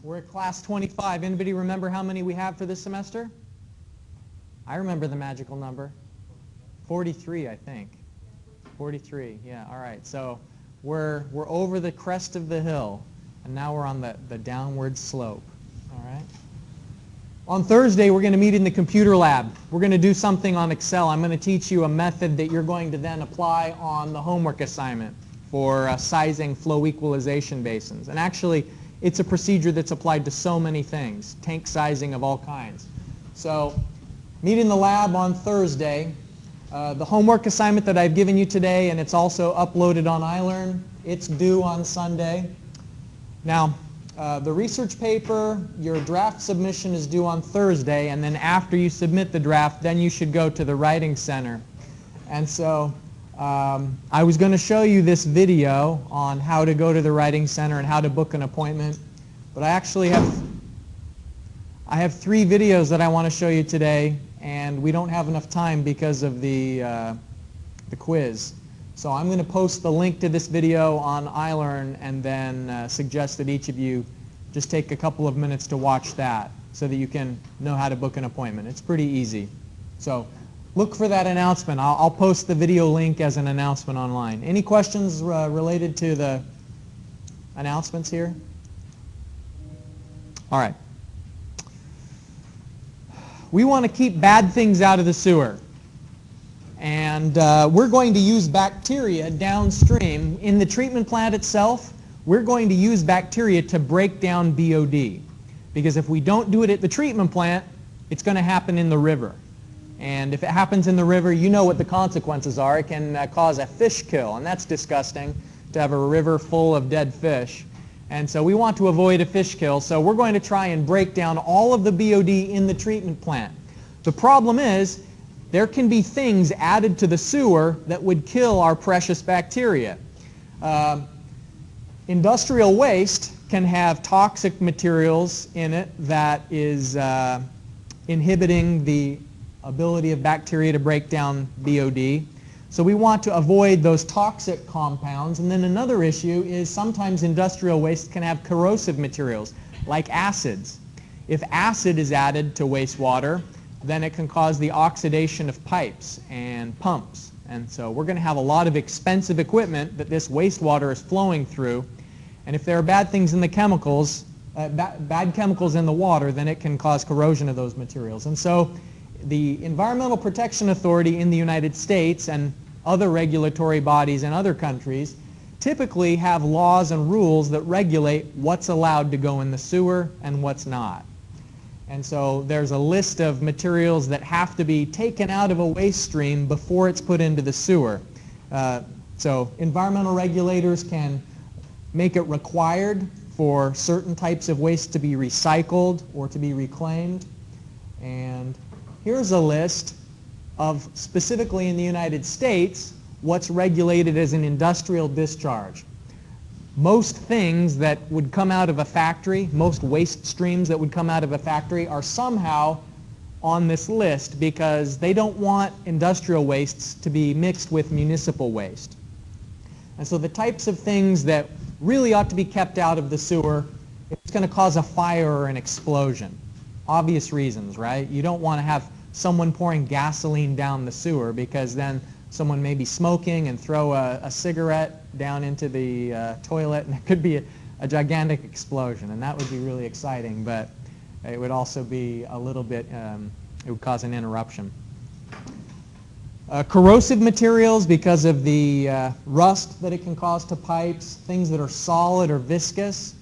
We're at class 25. Anybody remember how many we have for this semester? I remember the magical number. 43, I think. 43, yeah, all right. So we're over the crest of the hill, and now we're on the downward slope, all right? On Thursday, we're going to meet in the computer lab. We're going to do something on Excel. I'm going to teach you a method that you're going to then apply on the homework assignment for sizing flow equalization basins. And actually, it's a procedure that's applied to so many things, tank sizing of all kinds. So meet in the lab on Thursday. The homework assignment that I've given you today, and it's also uploaded on iLearn, it's due on Sunday. Now, the research paper, your draft submission is due on Thursday, and then after you submit the draft, then you should go to the writing center. And so I was going to show you this video on how to go to the writing center and how to book an appointment, but I actually have 3 videos that I want to show you today, and we don't have enough time because of the quiz. So I'm going to post the link to this video on iLearn and then suggest that each of you just take a couple of minutes to watch that so that you can know how to book an appointment. It's pretty easy. So look for that announcement. I'll post the video link as an announcement online. Any questions related to the announcements here? All right. We want to keep bad things out of the sewer. And we're going to use bacteria downstream. In the treatment plant itself, we're going to use bacteria to break down BOD. Because if we don't do it at the treatment plant, it's going to happen in the river. And if it happens in the river, you know what the consequences are. It can cause a fish kill, and that's disgusting to have a river full of dead fish. And so we want to avoid a fish kill, so we're going to try and break down all of the BOD in the treatment plant. The problem is, there can be things added to the sewer that would kill our precious bacteria. Industrial waste can have toxic materials in it that is inhibiting the ability of bacteria to break down BOD. So we want to avoid those toxic compounds. And then another issue is sometimes industrial waste can have corrosive materials, like acids. If acid is added to wastewater, then it can cause the oxidation of pipes and pumps. And so we're going to have a lot of expensive equipment that this wastewater is flowing through. And if there are bad things in the chemicals, bad chemicals in the water, then it can cause corrosion of those materials. And so the Environmental Protection Authority in the United States and other regulatory bodies in other countries typically have laws and rules that regulate what's allowed to go in the sewer and what's not. And so there's a list of materials that have to be taken out of a waste stream before it's put into the sewer. So environmental regulators can make it required for certain types of waste to be recycled or to be reclaimed. And here's a list of, specifically in the United States, what's regulated as an industrial discharge. Most things that would come out of a factory, most waste streams that would come out of a factory are somehow on this list because they don't want industrial wastes to be mixed with municipal waste. And so the types of things that really ought to be kept out of the sewer, it's going to cause a fire or an explosion. Obvious reasons, right? You don't want to have someone pouring gasoline down the sewer because then someone may be smoking and throw a cigarette down into the toilet, and it could be a gigantic explosion, and that would be really exciting, but it would also be a little bit, it would cause an interruption. Corrosive materials, because of the rust that it can cause to pipes, things that are solid or viscous.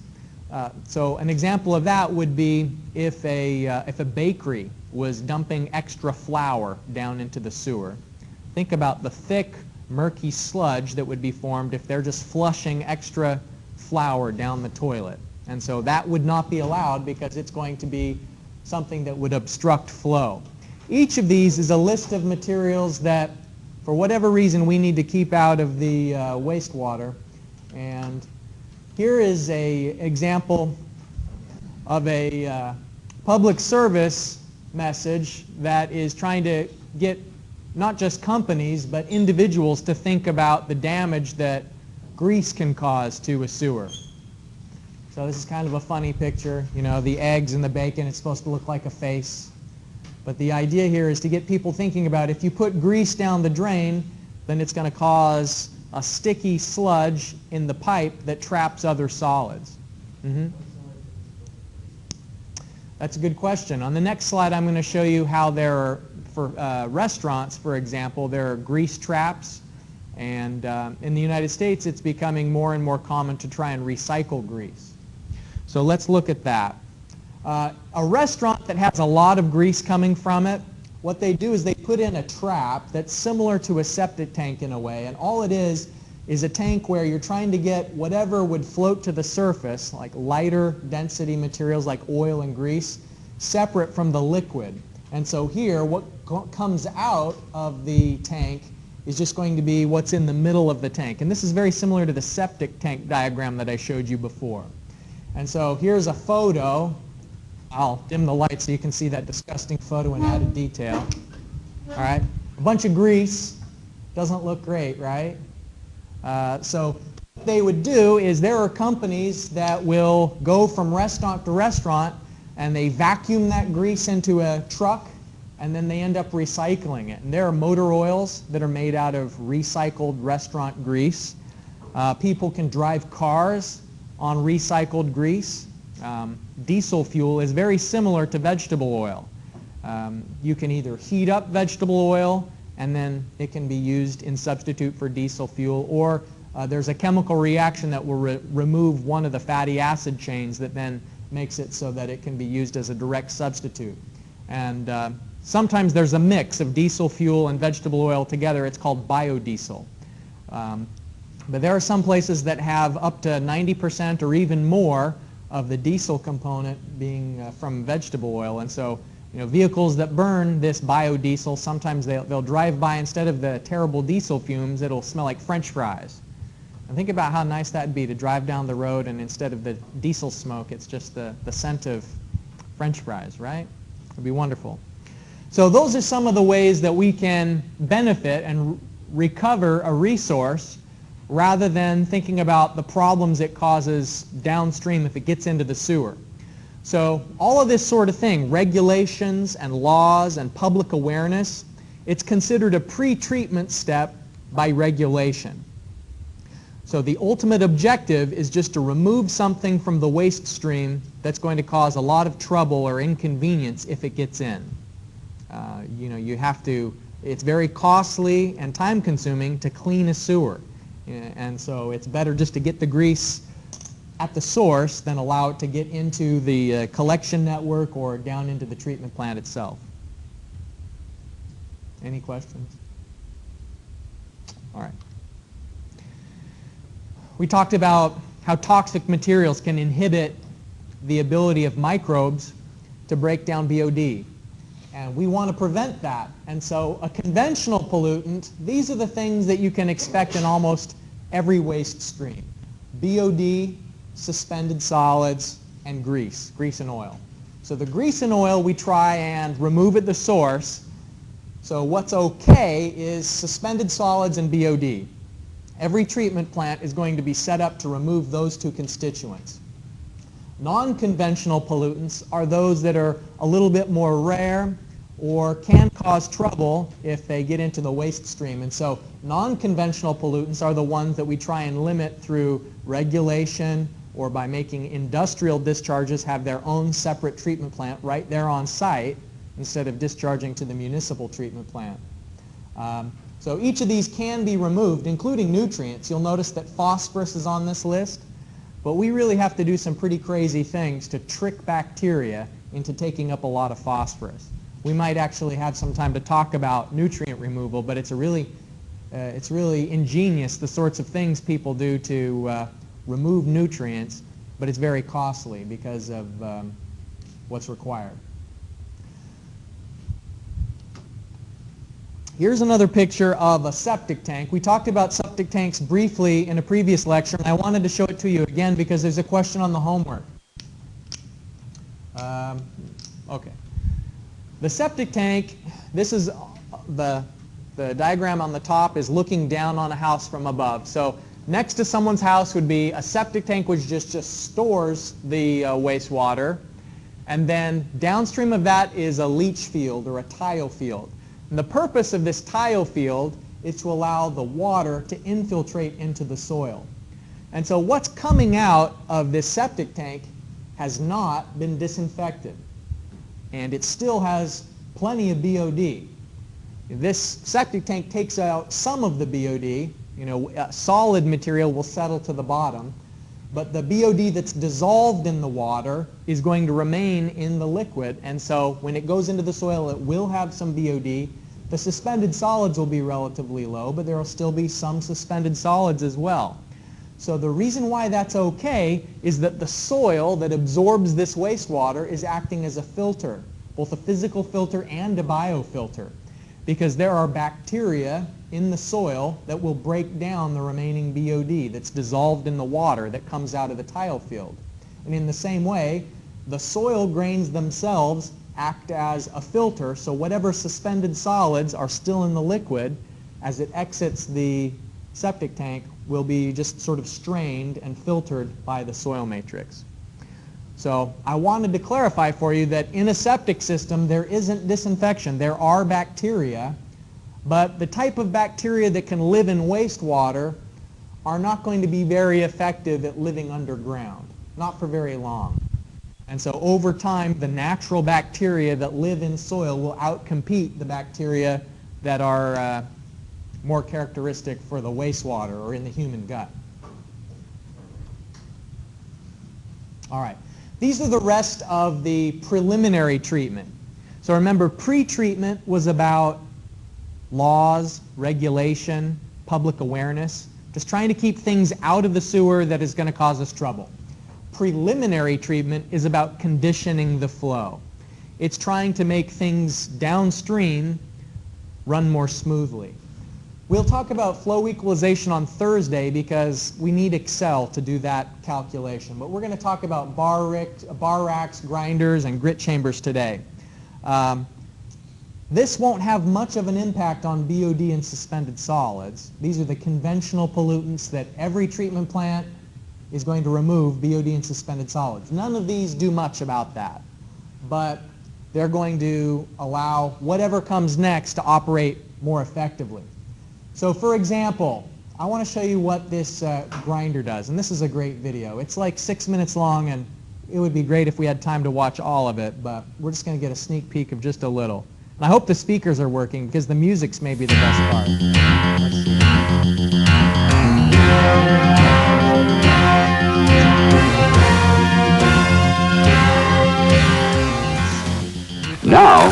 So an example of that would be if a bakery was dumping extra flour down into the sewer. Think about the thick, murky sludge that would be formed if they're just flushing extra flour down the toilet. And so that would not be allowed because it's going to be something that would obstruct flow. Each of these is a list of materials that, for whatever reason, we need to keep out of the wastewater. And here is an example of a public service message that is trying to get not just companies, but individuals to think about the damage that grease can cause to a sewer. So this is kind of a funny picture. You know, the eggs and the bacon, it's supposed to look like a face. But the idea here is to get people thinking about if you put grease down the drain, then it's going to cause a sticky sludge in the pipe that traps other solids. That's a good question. On the next slide, I'm going to show you how there are, for restaurants, for example, there are grease traps. And in the United States, it's becoming more and more common to try and recycle grease. So let's look at that. A restaurant that has a lot of grease coming from it, what they do is they put in a trap that's similar to a septic tank in a way. And all it is a tank where you're trying to get whatever would float to the surface, like lighter density materials like oil and grease, separate from the liquid. And so here, what comes out of the tank is just going to be what's in the middle of the tank. And this is very similar to the septic tank diagram that I showed you before. And so here's a photo. I'll dim the light so you can see that disgusting photo in added detail. All right, a bunch of grease. Doesn't look great, right? So what they would do is there are companies that will go from restaurant to restaurant and they vacuum that grease into a truck and then they end up recycling it. And there are motor oils that are made out of recycled restaurant grease. People can drive cars on recycled grease. Diesel fuel is very similar to vegetable oil. You can either heat up vegetable oil and then it can be used in substitute for diesel fuel, or there's a chemical reaction that will remove one of the fatty acid chains that then makes it so that it can be used as a direct substitute. And sometimes there's a mix of diesel fuel and vegetable oil together. It's called biodiesel. But there are some places that have up to 90% or even more of the diesel component being from vegetable oil. And so, you know, vehicles that burn this biodiesel, sometimes they'll drive by, instead of the terrible diesel fumes, it'll smell like French fries. And think about how nice that'd be to drive down the road and instead of the diesel smoke, it's just the scent of French fries, right? It'd be wonderful. So those are some of the ways that we can benefit and recover a resource rather than thinking about the problems it causes downstream if it gets into the sewer. So all of this sort of thing, regulations and laws and public awareness, it's considered a pre-treatment step by regulation. So the ultimate objective is just to remove something from the waste stream that's going to cause a lot of trouble or inconvenience if it gets in. You know, you have to, it's very costly and time-consuming to clean a sewer. And so it's better just to get the grease at the source than allow it to get into the collection network or down into the treatment plant itself. Any questions? All right. We talked about how toxic materials can inhibit the ability of microbes to break down BOD. And we want to prevent that. And so a conventional pollutant, these are the things that you can expect in almost every waste stream. BOD, suspended solids, and grease and oil. So the grease and oil, we try and remove at the source. So what's okay is suspended solids and BOD. Every treatment plant is going to be set up to remove those two constituents. Non-conventional pollutants are those that are a little bit more rare or can cause trouble if they get into the waste stream. And so non-conventional pollutants are the ones that we try and limit through regulation or by making industrial discharges have their own separate treatment plant right there on site instead of discharging to the municipal treatment plant. So each of these can be removed, including nutrients. You'll notice that phosphorus is on this list, but we really have to do some pretty crazy things to trick bacteria into taking up a lot of phosphorus. We might actually have some time to talk about nutrient removal, but it's really ingenious, the sorts of things people do to remove nutrients, but it's very costly because of what's required. Here's another picture of a septic tank. We talked about septic tanks briefly in a previous lecture, and I wanted to show it to you again because there's a question on the homework. Okay. The septic tank, this is the diagram on the top is looking down on a house from above. So Next to someone's house would be a septic tank which just stores the wastewater. And then downstream of that is a leach field or a tile field. And the purpose of this tile field is to allow the water to infiltrate into the soil. And so what's coming out of this septic tank has not been disinfected. And it still has plenty of BOD. This septic tank takes out some of the BOD. You know, solid material will settle to the bottom, but the BOD that's dissolved in the water is going to remain in the liquid, and so when it goes into the soil it will have some BOD. The suspended solids will be relatively low, but there will still be some suspended solids as well. So the reason why that's okay is that the soil that absorbs this wastewater is acting as a filter, both a physical filter and a biofilter, because there are bacteria in the soil that will break down the remaining BOD that's dissolved in the water that comes out of the tile field. And in the same way, the soil grains themselves act as a filter, so whatever suspended solids are still in the liquid, as it exits the septic tank, will be just sort of strained and filtered by the soil matrix. So I wanted to clarify for you that in a septic system there isn't disinfection. There are bacteria, but the type of bacteria that can live in wastewater are not going to be very effective at living underground, not for very long. And so over time, the natural bacteria that live in soil will outcompete the bacteria that are more characteristic for the wastewater or in the human gut. All right. These are the rest of the preliminary treatment. So remember, pre-treatment was about laws, regulation, public awareness, just trying to keep things out of the sewer that is going to cause us trouble. Preliminary treatment is about conditioning the flow. It's trying to make things downstream run more smoothly. We'll talk about flow equalization on Thursday because we need Excel to do that calculation. But we're going to talk about bar racks, grinders, and grit chambers today. This won't have much of an impact on BOD and suspended solids. These are the conventional pollutants that every treatment plant is going to remove, BOD and suspended solids. None of these do much about that, but they're going to allow whatever comes next to operate more effectively. So for example, I want to show you what this grinder does, and this is a great video. It's like 6 minutes long, and it would be great if we had time to watch all of it, but we're just going to get a sneak peek of just a little. And I hope the speakers are working because the music's maybe the best part. Let's see. Now,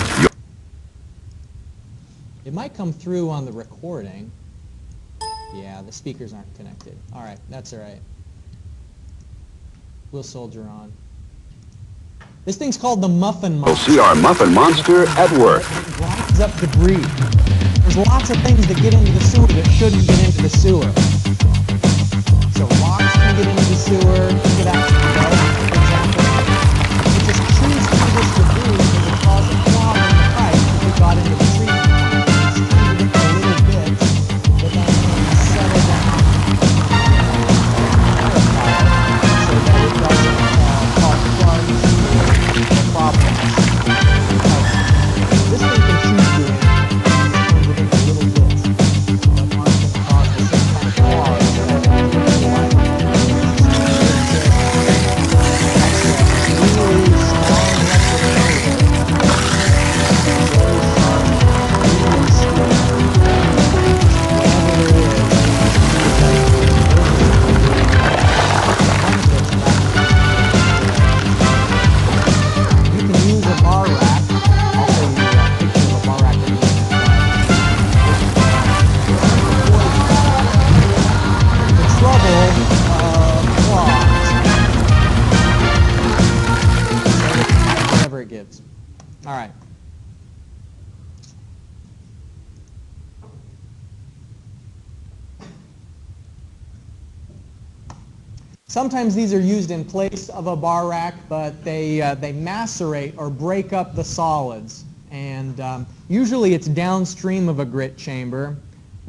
it might come through on the recording. Yeah, the speakers aren't connected. All right, that's all right. We'll soldier on. This thing's called the Muffin Monster. we'll see our Muffin Monster at work. It grinds up debris. There's lots of things that get into the sewer that shouldn't get into the sewer. So rocks can get into the sewer, think of that, for example. It just chews through this debris because it caused a clog in the pipe if it got into the treatment plant. It's trying to get the little bits that then settle down so that it doesn't cause plugs or problems. This thing can chew through it and turn it into little bits that aren't going to cause the same kind of clogs Sometimes these are used in place of a bar rack, but they macerate or break up the solids. And usually it's downstream of a grit chamber.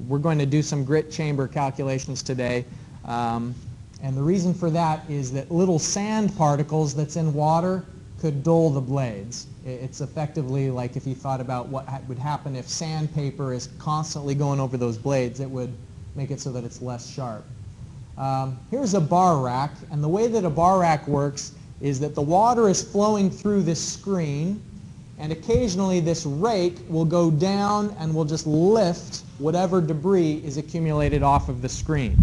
We're going to do some grit chamber calculations today. And the reason for that is that little sand particles that's in water could dull the blades. It's effectively like if you thought about what would happen if sandpaper is constantly going over those blades, it would make it so that it's less sharp. Here's a bar rack, and the way that a bar rack works is that the water is flowing through this screen, and occasionally this rake will go down and will just lift whatever debris is accumulated off of the screen.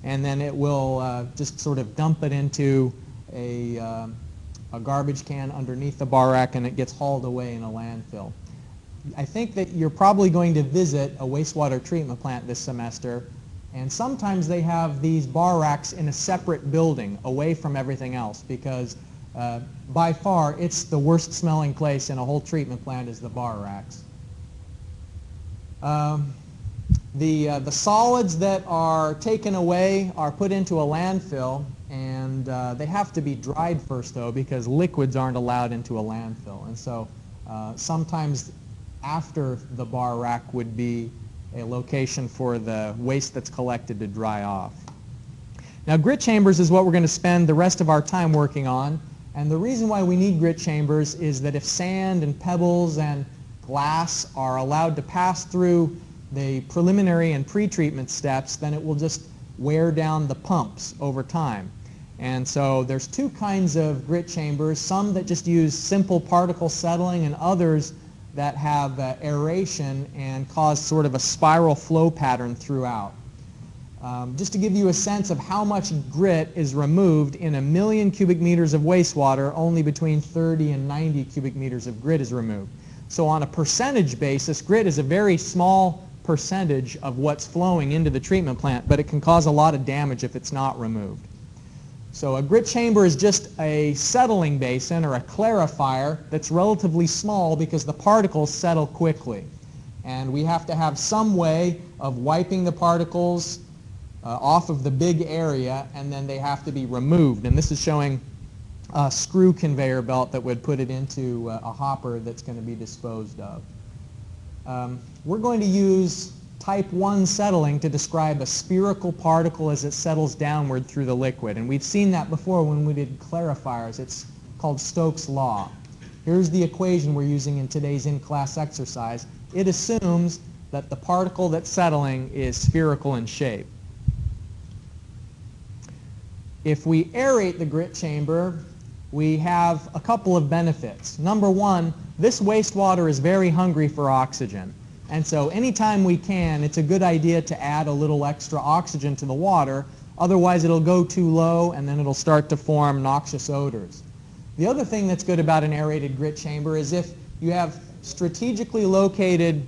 And then it will just sort of dump it into a garbage can underneath the bar rack, and it gets hauled away in a landfill. I think that you're probably going to visit a wastewater treatment plant this semester, and sometimes they have these bar racks in a separate building away from everything else, because by far it's the worst smelling place in a whole treatment plant is the bar racks. The solids that are taken away are put into a landfill, and they have to be dried first, though, because liquids aren't allowed into a landfill. And so sometimes after the bar rack would be a location for the waste that's collected to dry off. Now, grit chambers is what we're going to spend the rest of our time working on. And the reason why we need grit chambers is that if sand and pebbles and glass are allowed to pass through the preliminary and pre-treatment steps, then it will just wear down the pumps over time. And so there's two kinds of grit chambers, some that just use simple particle settling and others that have aeration and cause sort of a spiral flow pattern throughout. Just to give you a sense of how much grit is removed in 1 million cubic meters of wastewater, only between 30 and 90 cubic meters of grit is removed. So on a percentage basis, grit is a very small percentage of what's flowing into the treatment plant, but it can cause a lot of damage if it's not removed. So a grit chamber is just a settling basin or a clarifier that's relatively small because the particles settle quickly. And we have to have some way of wiping the particles off of the big area, and then they have to be removed. And this is showing a screw conveyor belt that would put it into a hopper that's going to be disposed of. We're going to use type 1 settling to describe a spherical particle as it settles downward through the liquid. And we've seen that before when we did clarifiers. It's called Stokes' law. Here's the equation we're using in today's in-class exercise. It assumes that the particle that's settling is spherical in shape. If we aerate the grit chamber, we have a couple of benefits. Number one, this wastewater is very hungry for oxygen. And so anytime we can, it's a good idea to add a little extra oxygen to the water. Otherwise, it'll go too low, and then it'll start to form noxious odors. The other thing that's good about an aerated grit chamber is if you have strategically located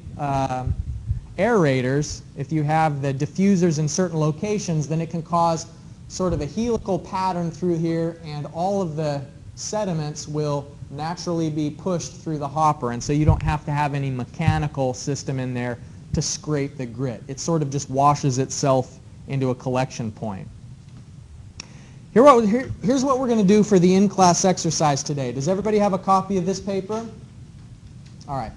aerators, if you have the diffusers in certain locations, then it can cause sort of a helical pattern through here, and all of the sediments will naturally be pushed through the hopper, and so you don't have to have any mechanical system in there to scrape the grit. It sort of just washes itself into a collection point. Here's what we're going to do for the in-class exercise today. Does everybody have a copy of this paper? All right.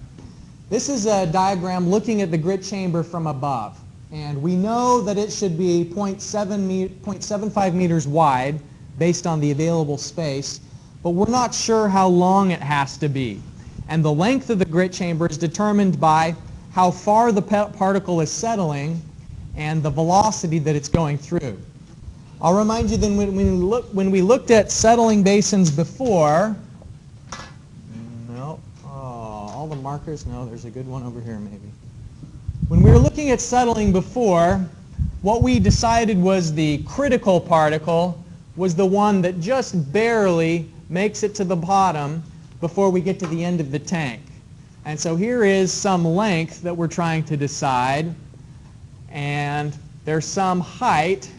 This is a diagram looking at the grit chamber from above, and we know that it should be 0.75 meters wide based on the available space, but we're not sure how long it has to be. And the length of the grit chamber is determined by how far the particle is settling and the velocity that it's going through. I'll remind you then when we looked at settling basins before, all the markers, no, there's a good one over here maybe. When we were looking at settling before, what we decided was the critical particle was the one that just barely makes it to the bottom before we get to the end of the tank. And so here is some length that we're trying to decide, and there's some height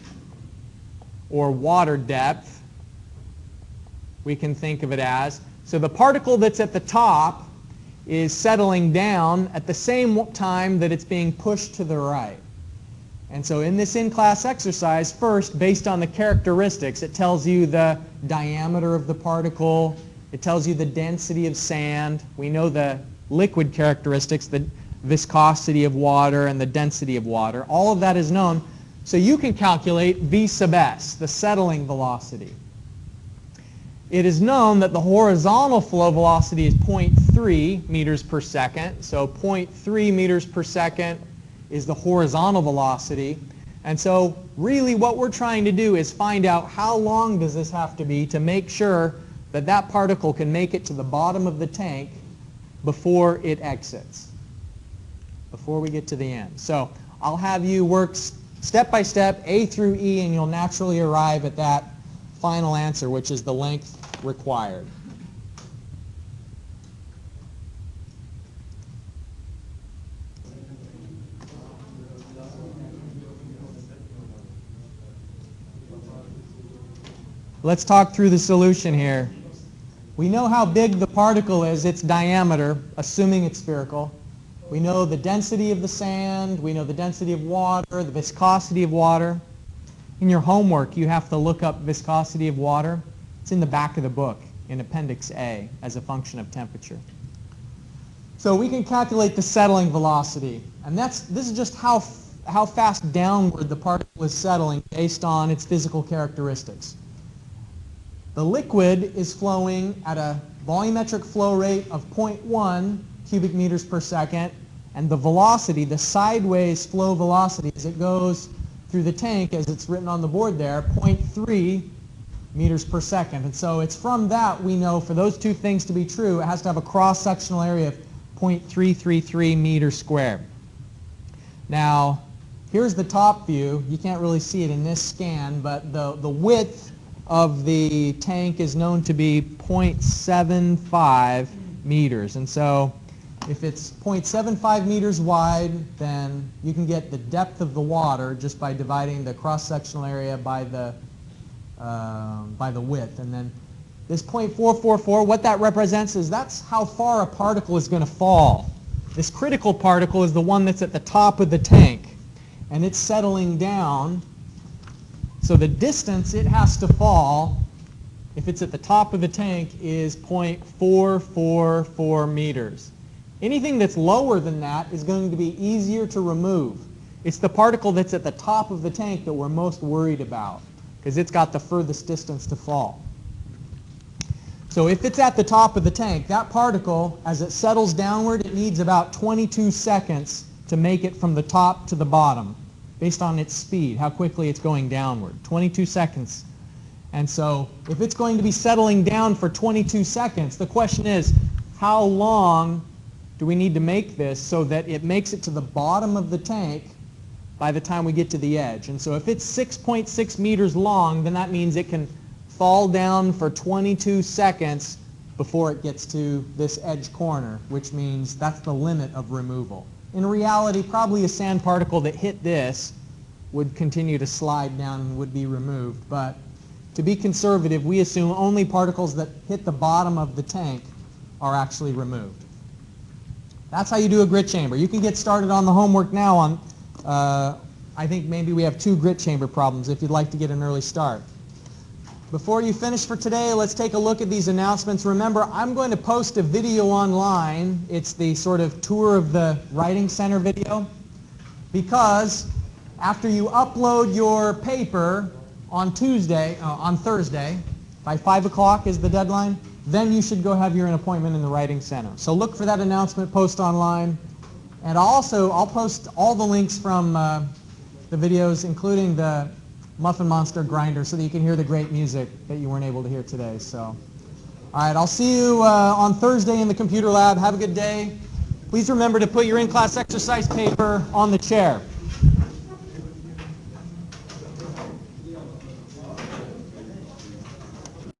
or water depth we can think of it as. So the particle that's at the top is settling down at the same time that it's being pushed to the right. And so in this in-class exercise, first, based on the characteristics, it tells you the diameter of the particle, it tells you the density of sand, we know the liquid characteristics, the viscosity of water and the density of water. All of that is known. So you can calculate V sub s, the settling velocity. It is known that the horizontal flow velocity is 0.3 meters per second. So 0.3 meters per second is the horizontal velocity. And so really what we're trying to do is find out how long does this have to be to make sure that that particle can make it to the bottom of the tank before it exits, before we get to the end. So I'll have you work step by step, A through E, and you'll naturally arrive at that final answer, which is the length required. Let's talk through the solution here. We know how big the particle is, its diameter, assuming it's spherical. We know the density of the sand, we know the density of water, the viscosity of water. In your homework, you have to look up viscosity of water. It's in the back of the book in Appendix A as a function of temperature. So we can calculate the settling velocity. And this is just how fast downward the particle is settling based on its physical characteristics. The liquid is flowing at a volumetric flow rate of 0.1 cubic meters per second, and the velocity, the sideways flow velocity as it goes through the tank, as it's written on the board there, 0.3 meters per second. And so it's from that we know for those two things to be true, it has to have a cross-sectional area of 0.333 meters squared. Now, here's the top view. You can't really see it in this scan, but the width of the tank is known to be 0.75 meters. And so if it's 0.75 meters wide, then you can get the depth of the water just by dividing the cross-sectional area by the width. And then this 0.444, what that represents is that's how far a particle is going to fall. This critical particle is the one that's at the top of the tank, and it's settling down. So the distance it has to fall, if it's at the top of the tank, is 0.444 meters. Anything that's lower than that is going to be easier to remove. It's the particle that's at the top of the tank that we're most worried about, because it's got the furthest distance to fall. So if it's at the top of the tank, that particle, as it settles downward, it needs about 22 seconds to make it from the top to the bottom, based on its speed, how quickly it's going downward, 22 seconds. And so if it's going to be settling down for 22 seconds, the question is, how long do we need to make this so that it makes it to the bottom of the tank by the time we get to the edge? And so if it's 6.6 meters long, then that means it can fall down for 22 seconds before it gets to this edge corner, which means that's the limit of removal. In reality, probably a sand particle that hit this would continue to slide down and would be removed. But to be conservative, we assume only particles that hit the bottom of the tank are actually removed. That's how you do a grit chamber. You can get started on the homework now on, I think maybe we have 2 grit chamber problems if you'd like to get an early start. Before you finish for today, let's take a look at these announcements. Remember, I'm going to post a video online. It's the sort of tour of the Writing Center video, because after you upload your paper on Thursday, by 5 o'clock is the deadline, then you should go have your appointment in the Writing Center. So look for that announcement, post online. And I'll post all the links from the videos, including the Muffin Monster grinder, so that you can hear the great music that you weren't able to hear today. So, all right, I'll see you on Thursday in the computer lab. Have a good day. Please remember to put your in-class exercise paper on the chair.